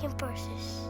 making purses.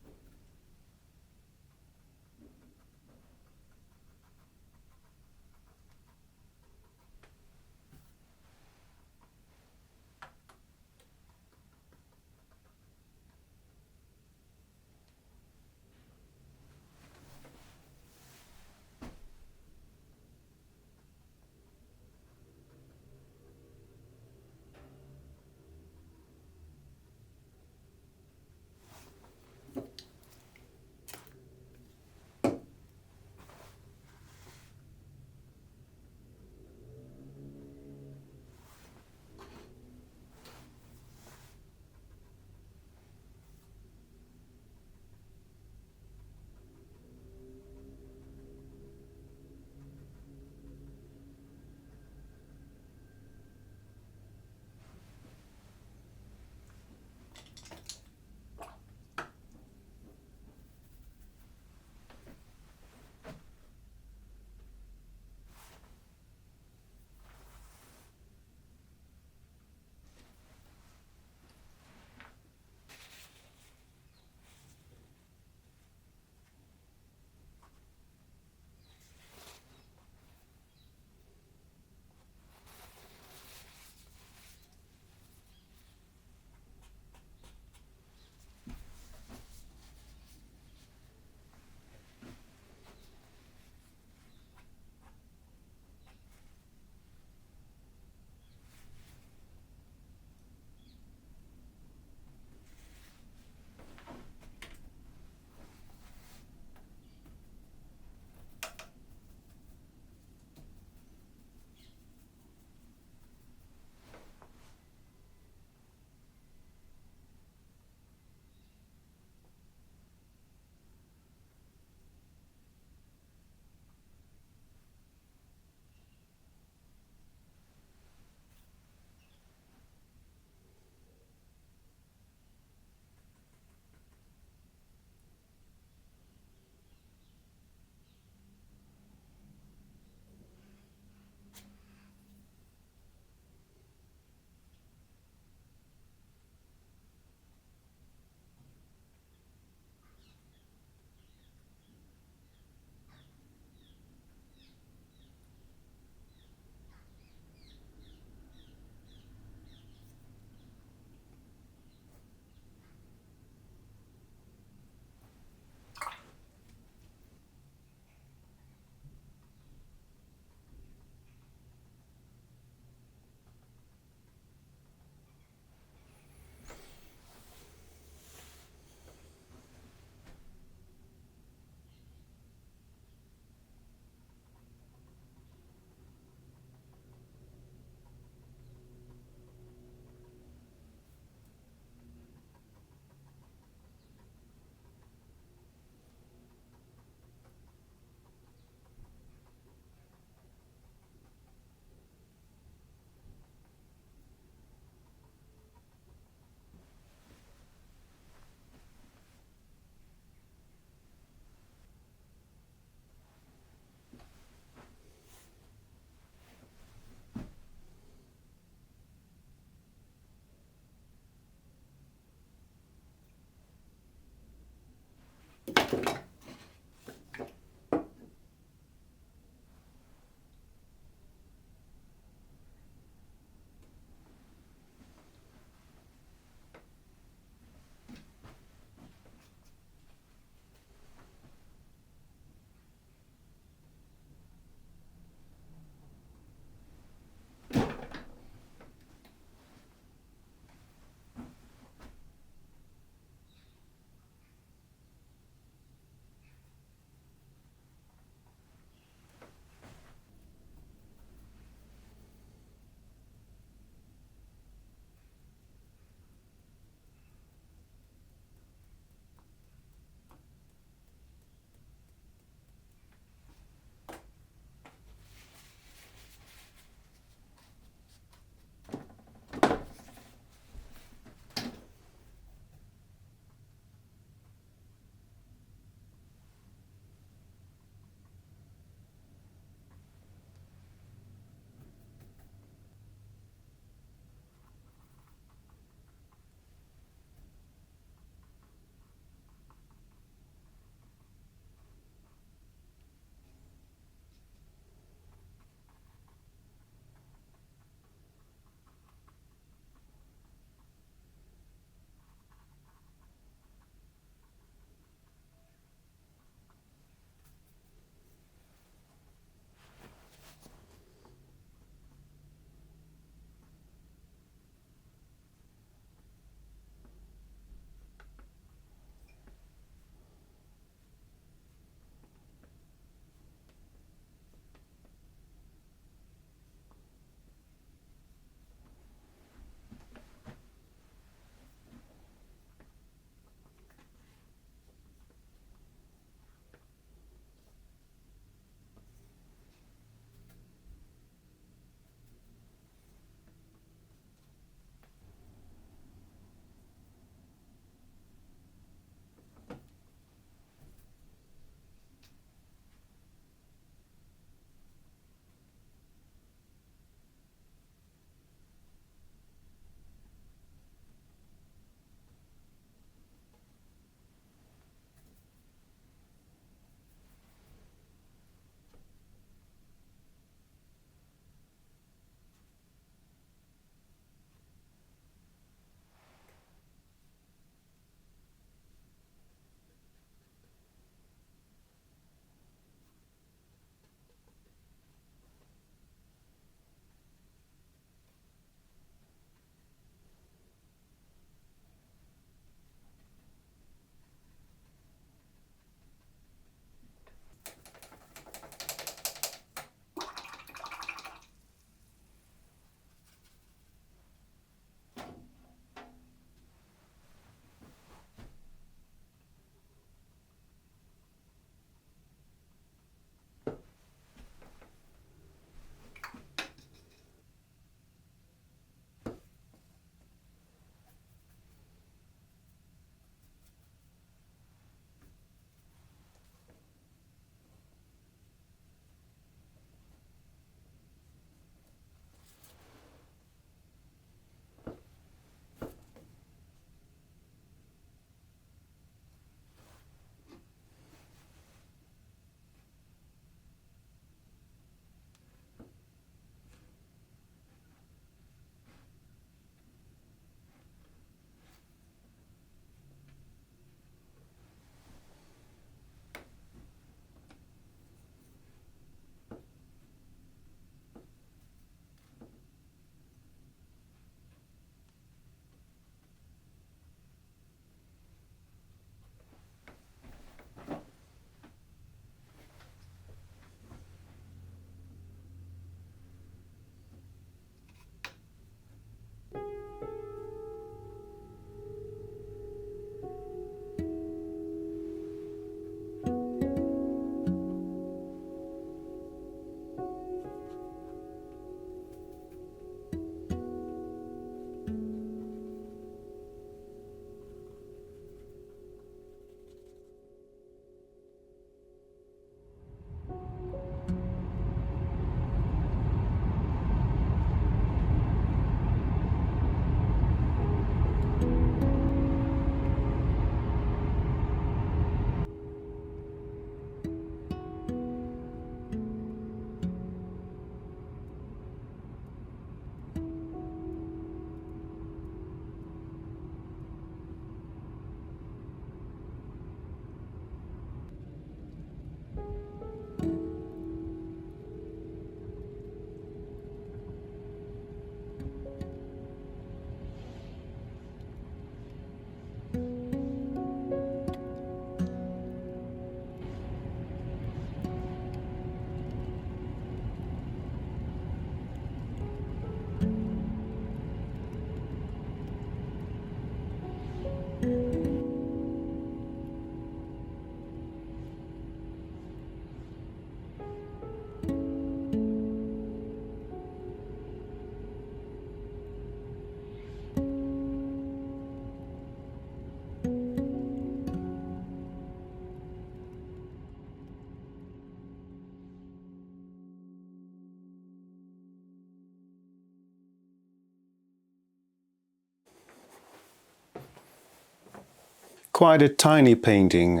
Quite a tiny painting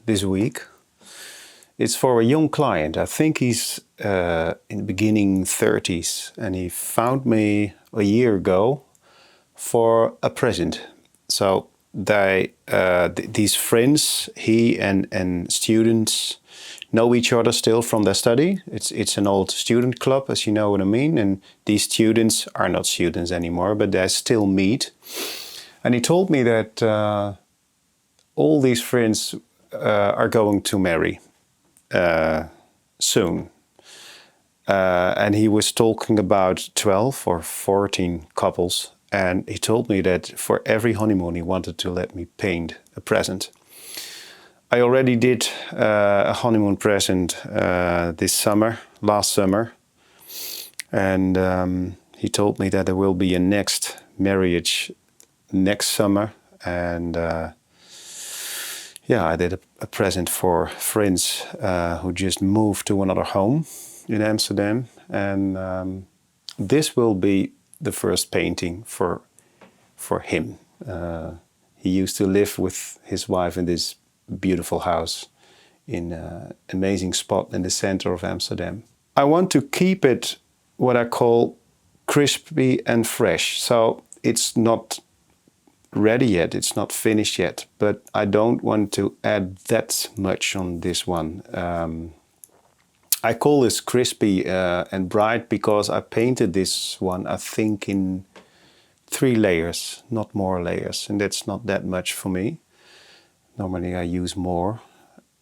this week. It's for a young client. I think he's in the beginning 30s, and he found me a year ago for a present. So these friends, he and students, know each other still from their study. It's an old student club, as you know what I mean. And these students are not students anymore, but they still meet. And he told me that all these friends are going to marry soon. And he was talking about 12 or 14 couples. And he told me that for every honeymoon he wanted to let me paint a present. I already did a honeymoon present last summer. And he told me that there will be a next marriage next summer. And I did a present for friends who just moved to another home in Amsterdam. And this will be the first painting for him. He used to live with his wife in this beautiful house in an amazing spot in the center of Amsterdam. I want to keep it what I call crispy and fresh. So it's not ready yet, it's not finished yet, but I don't want to add that much on this one. I call this crispy and bright because I painted this one, I think, in 3 layers, not more layers, and that's not that much for me. Normally I use more,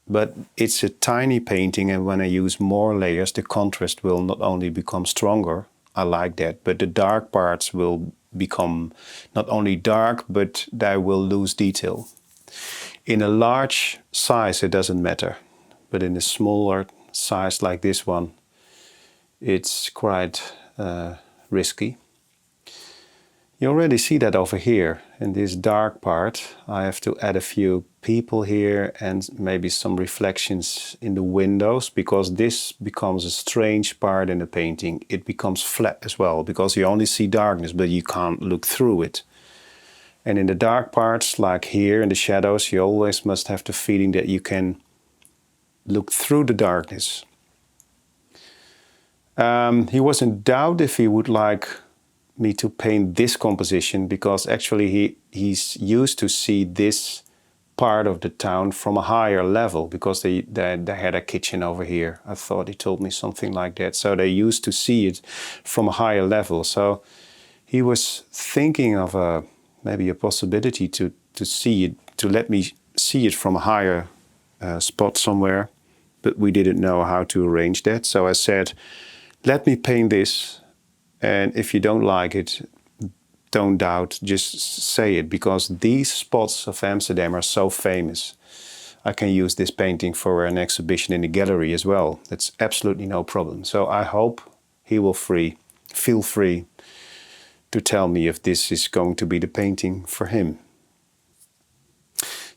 but it's a tiny painting, and when I use more layers, the contrast will not only become stronger, I like that, but the dark parts will become not only dark, but they will lose detail. In a large size it doesn't matter, but in a smaller size like this one, it's quite risky. You already see that over here in this dark part. I have to add a few people here and maybe some reflections in the windows, because this becomes a strange part in the painting. It becomes flat as well, because you only see darkness, but you can't look through it. And in the dark parts, like here in the shadows, you always must have the feeling that you can look through the darkness. He was in doubt if he would like me to paint this composition, because actually he's used to see this part of the town from a higher level, because they had a kitchen over here. I thought he told me something like that. So they used to see it from a higher level. So he was thinking of maybe a possibility to see it, to let me see it from a higher spot somewhere, but we didn't know how to arrange that. So I said, let me paint this. And if you don't like it, don't doubt, just say it, because these spots of Amsterdam are so famous. I can use this painting for an exhibition in the gallery as well. That's absolutely no problem. So I hope he will feel free to tell me if this is going to be the painting for him.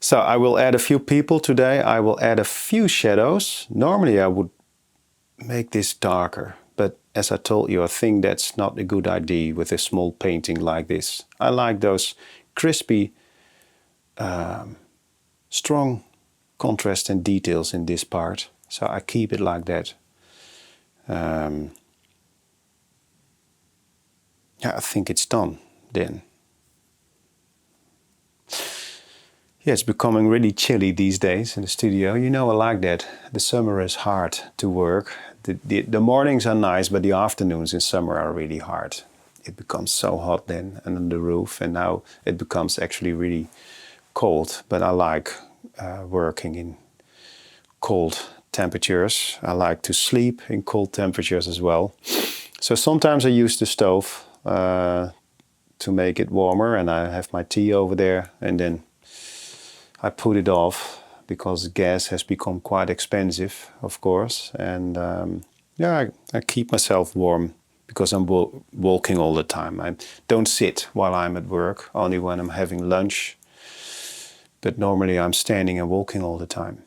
So I will add a few people today. I will add a few shadows. Normally I would make this darker. But as I told you, I think that's not a good idea with a small painting like this. I like those crispy, strong contrast and details in this part. So I keep it like that. Yeah, I think it's done then. Yeah, it's becoming really chilly these days in the studio. You know, I like that. The summer is hard to work. The mornings are nice, but the afternoons in summer are really hard. It becomes so hot then and on the roof, and now it becomes actually really cold. But I like working in cold temperatures. I like to sleep in cold temperatures as well. So sometimes I use the stove to make it warmer, and I have my tea over there, and then I put it off because gas has become quite expensive, of course. And yeah, I keep myself warm because I'm walking all the time. I don't sit while I'm at work, only when I'm having lunch. But normally I'm standing and walking all the time.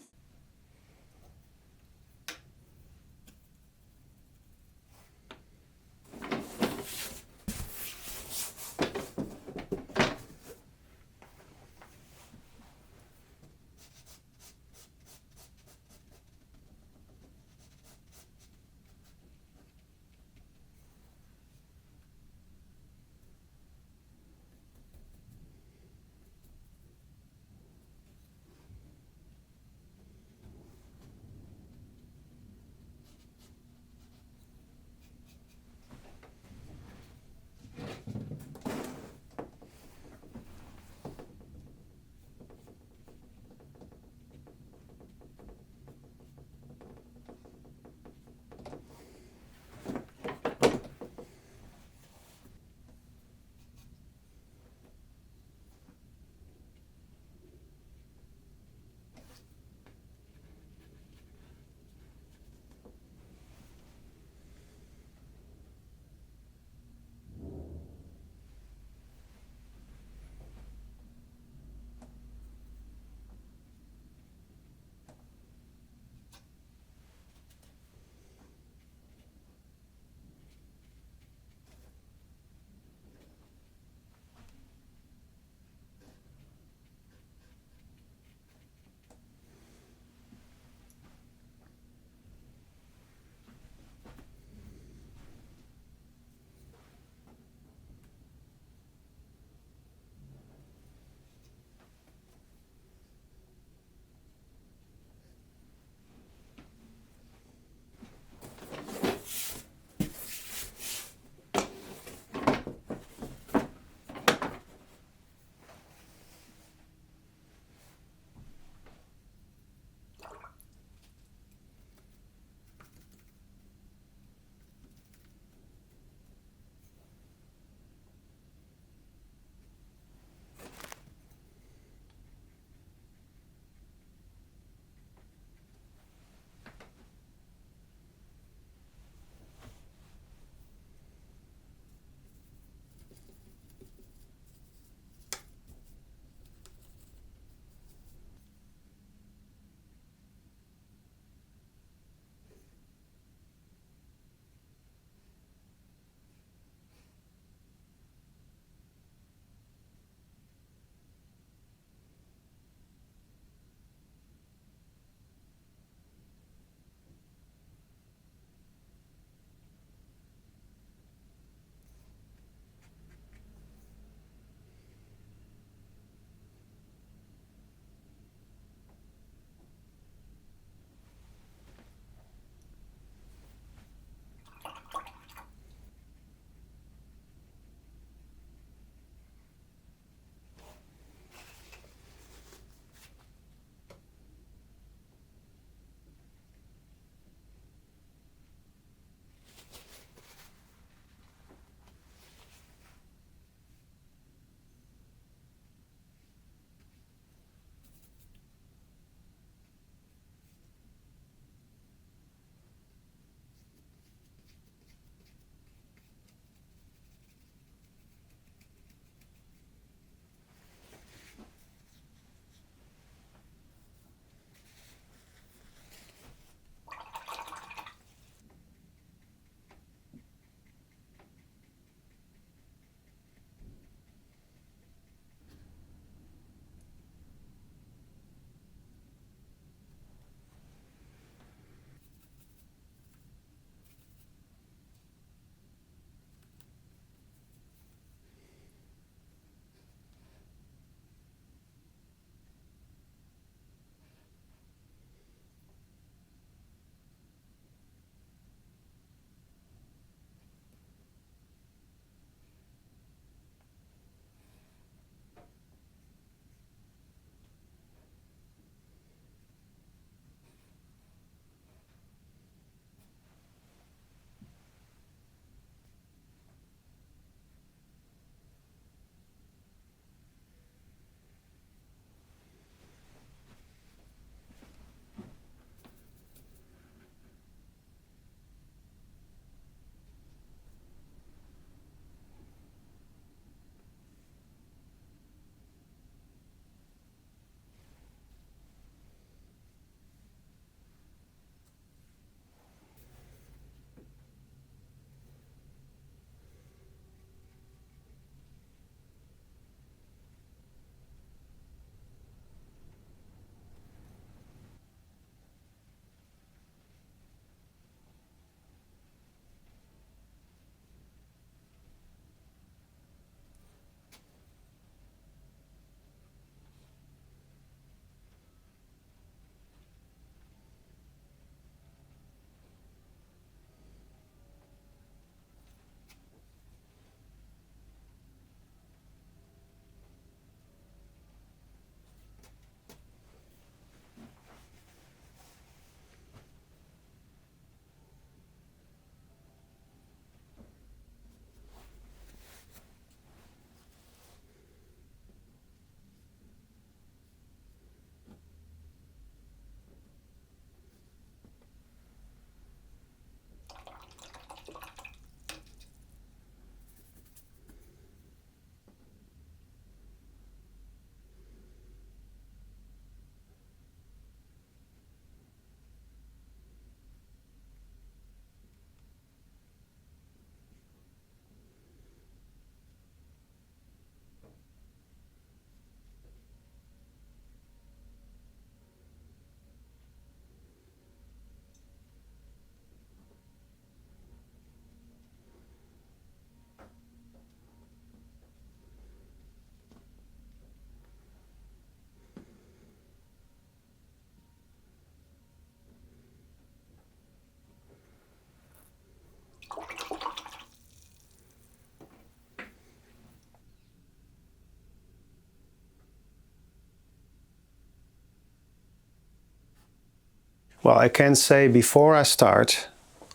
Well, I can say before I start,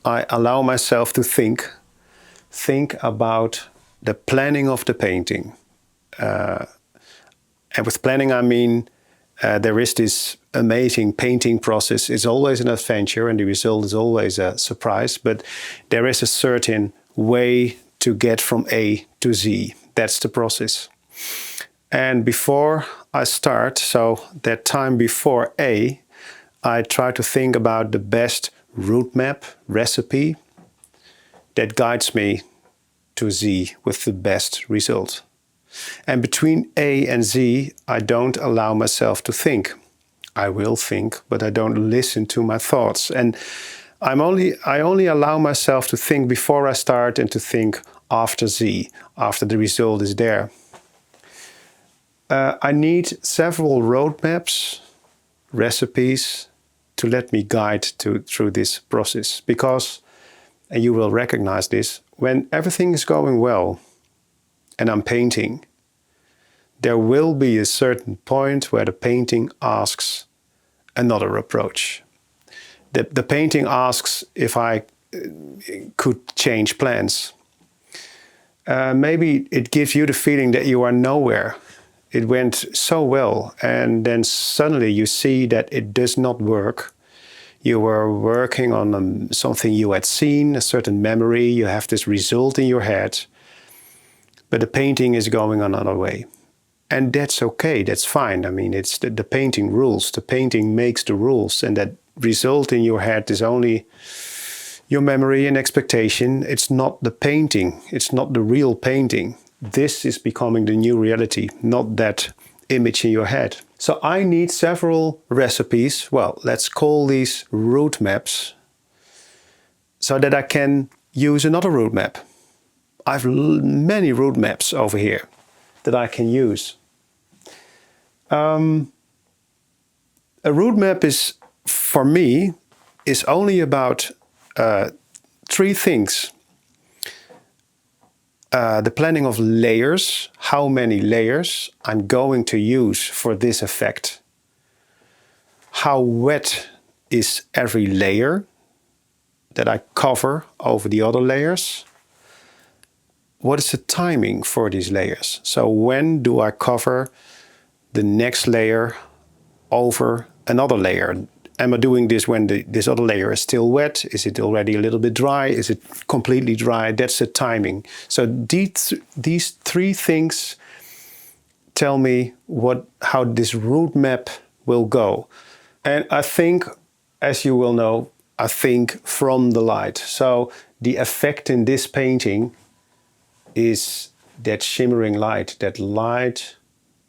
I allow myself to think about the planning of the painting. And with planning, I mean, there is this amazing painting process. It's always an adventure and the result is always a surprise, but there is a certain way to get from A to Z. That's the process. And before I start, so that time before A, I try to think about the best route map recipe that guides me to Z with the best result. And between A and Z, I don't allow myself to think. I will think, but I don't listen to my thoughts. And I only allow myself to think before I start and to think after Z, after the result is there. I need several roadmaps, recipes to let me guide through this process. Because, and you will recognize this, when everything is going well and I'm painting, there will be a certain point where the painting asks another approach. The painting asks if I could change plans. Maybe it gives you the feeling that you are nowhere. It went so well, and then suddenly you see that it does not work. You were working on something you had seen, a certain memory, you have this result in your head, but the painting is going another way. And that's okay, that's fine. I mean, it's the painting rules. The painting makes the rules, and that result in your head is only your memory and expectation. It's not the painting, it's not the real painting. This is becoming the new reality, not that image in your head. So I need several recipes, well, let's call these route maps, so that I can use another route map. I have many route maps over here that I can use. A route map is, for me, is only about three things. The planning of layers, how many layers I'm going to use for this effect. How wet is every layer that I cover over the other layers. What is the timing for these layers? So when do I cover the next layer over another layer? Am I doing this when this other layer is still wet? Is it already a little bit dry? Is it completely dry? That's the timing. So these three things tell me how this route map will go. And I think, as you will know, I think from the light. So the effect in this painting is that shimmering light, that light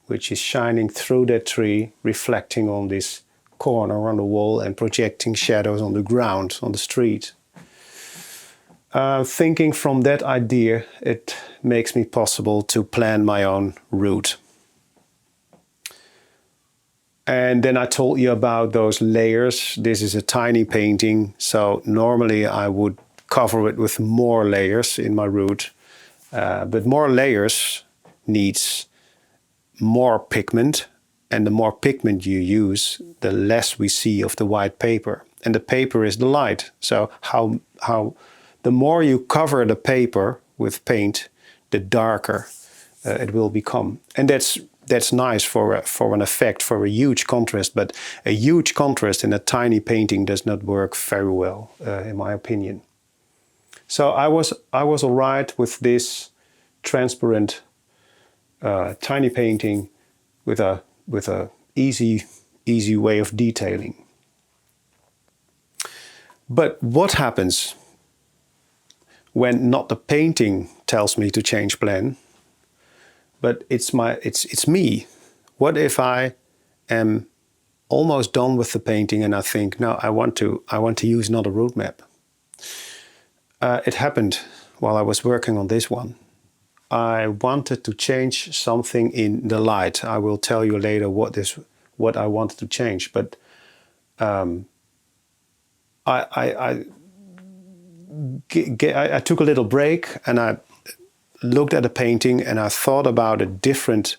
which is shining through that tree, reflecting on this corner on the wall and projecting shadows on the ground, on the street. Thinking from that idea, it makes me possible to plan my own route. And then I told you about those layers. This is a tiny painting, so normally I would cover it with more layers in my route. But more layers needs more pigment, and the more pigment you use, the less we see of the white paper. And the paper is the light. So the more you cover the paper with paint, the darker it will become. And that's nice for an effect, for a huge contrast. But a huge contrast in a tiny painting does not work very well, in my opinion. So I was all right with this transparent tiny painting with a easy way of detailing. But what happens when not the painting tells me to change plan, but it's me? What if I am almost done with the painting and I think, no, I want to use another route map? It happened while I was working on this one. I wanted to change something in the light. I will tell you later what I wanted to change. But I took a little break and I looked at the painting and I thought about a different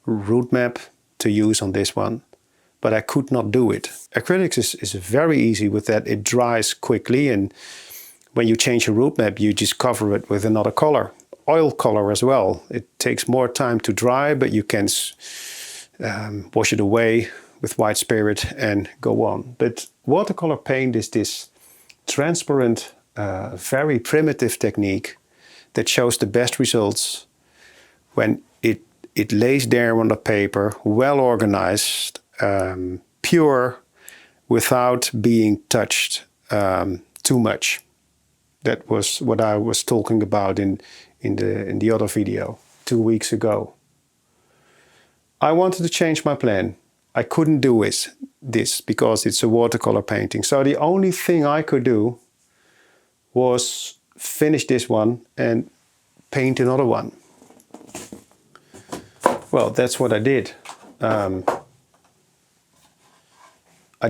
route map to use on this one. but I could not do it. Acrylics is very easy with that. It dries quickly, and when you change a route map, you just cover it with another color. Oil color as well. It takes more time to dry, but you can wash it away with white spirit and go on. But watercolor paint is this transparent, very primitive technique that shows the best results when it lays there on the paper, well organized, pure, without being touched too much. That was what I was talking about in the other video 2 weeks ago. I wanted to change my plan. I couldn't do this because it's a watercolor painting. So the only thing I could do was finish this one and paint another one. Well, that's what I did.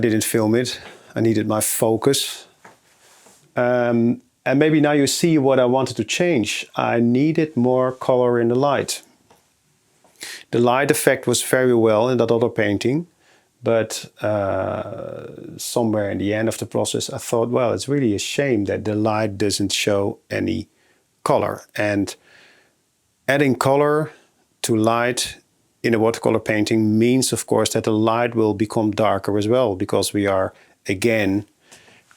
I didn't film it. I needed my focus. And maybe now you see what I wanted to change. I needed more color in the light. The light effect was very well in that other painting, but somewhere in the end of the process I thought, well, it's really a shame that the light doesn't show any color. And adding color to light in a watercolor painting means, of course, that the light will become darker as well, because we are, again,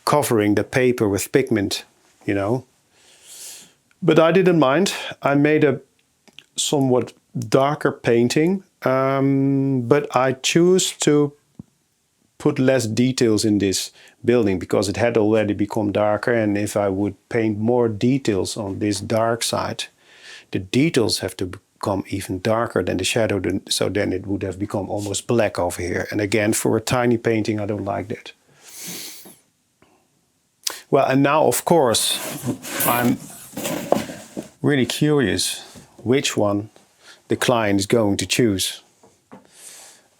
covering the paper with pigment, you know. But I didn't mind. I made a somewhat darker painting, but I choose to put less details in this building because it had already become darker, and if I would paint more details on this dark side, the details have to become even darker than the shadow, so then it would have become almost black over here. And again, for a tiny painting, I don't like that. Well, and now, of course, I'm really curious which one the client is going to choose.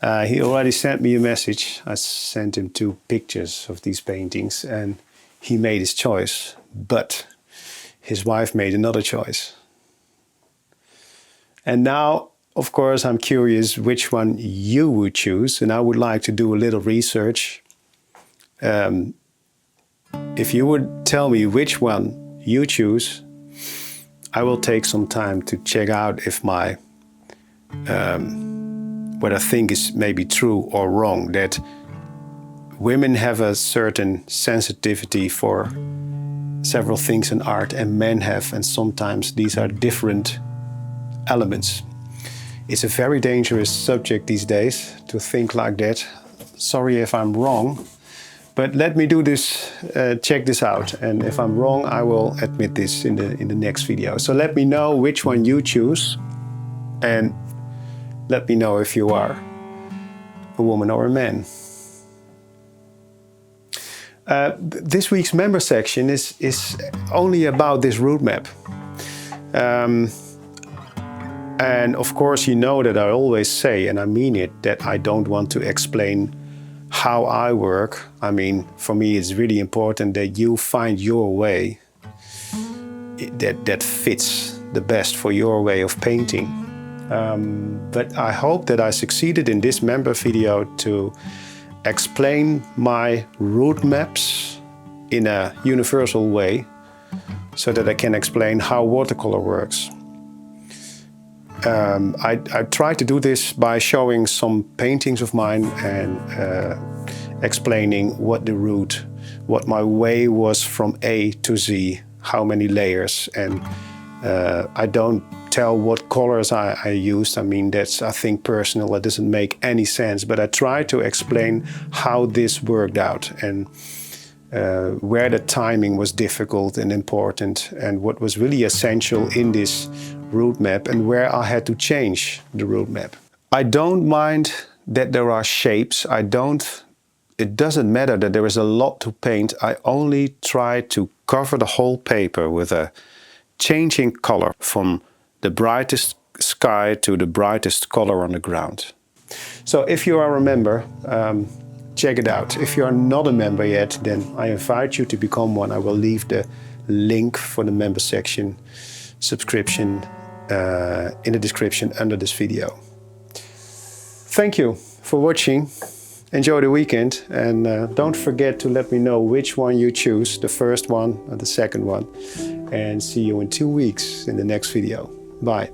He already sent me a message. I sent him 2 pictures of these paintings, and he made his choice, but his wife made another choice. And now, of course, I'm curious which one you would choose, and I would like to do a little research. If you would tell me which one you choose, I will take some time to check out if my what I think is maybe true or wrong, that women have a certain sensitivity for several things in art and men have, and sometimes these are different elements. It's a very dangerous subject these days to think like that. Sorry if I'm wrong, but let me do this, check this out, and if I'm wrong, I will admit this in the next video. So let me know which one you choose, and let me know if you are a woman or a man. This week's member section is only about this route map. And of course, you know that I always say, and I mean it, that I don't want to explain how I work. I mean, for me, it's really important that you find your way that fits the best for your way of painting. But I hope that I succeeded in this member video to explain my route maps in a universal way, so that I can explain how watercolor works. I tried to do this by showing some paintings of mine and explaining what my way was from A to Z, how many layers, and I don't tell what colors I used. I mean, that's, I think, personal. It doesn't make any sense, but I try to explain how this worked out and where the timing was difficult and important, and what was really essential in this route map, and where I had to change the route map. I don't mind that there are shapes. It doesn't matter that there is a lot to paint. I only try to cover the whole paper with a changing color from the brightest sky to the brightest color on the ground. So if you are a member, check it out. If you are not a member yet, then I invite you to become one. I will leave the link for the member section subscription in the description under this video. Thank you for watching, enjoy the weekend, and don't forget to let me know which one you choose, the first one or the second one. And see you in 2 weeks in the next video. Bye.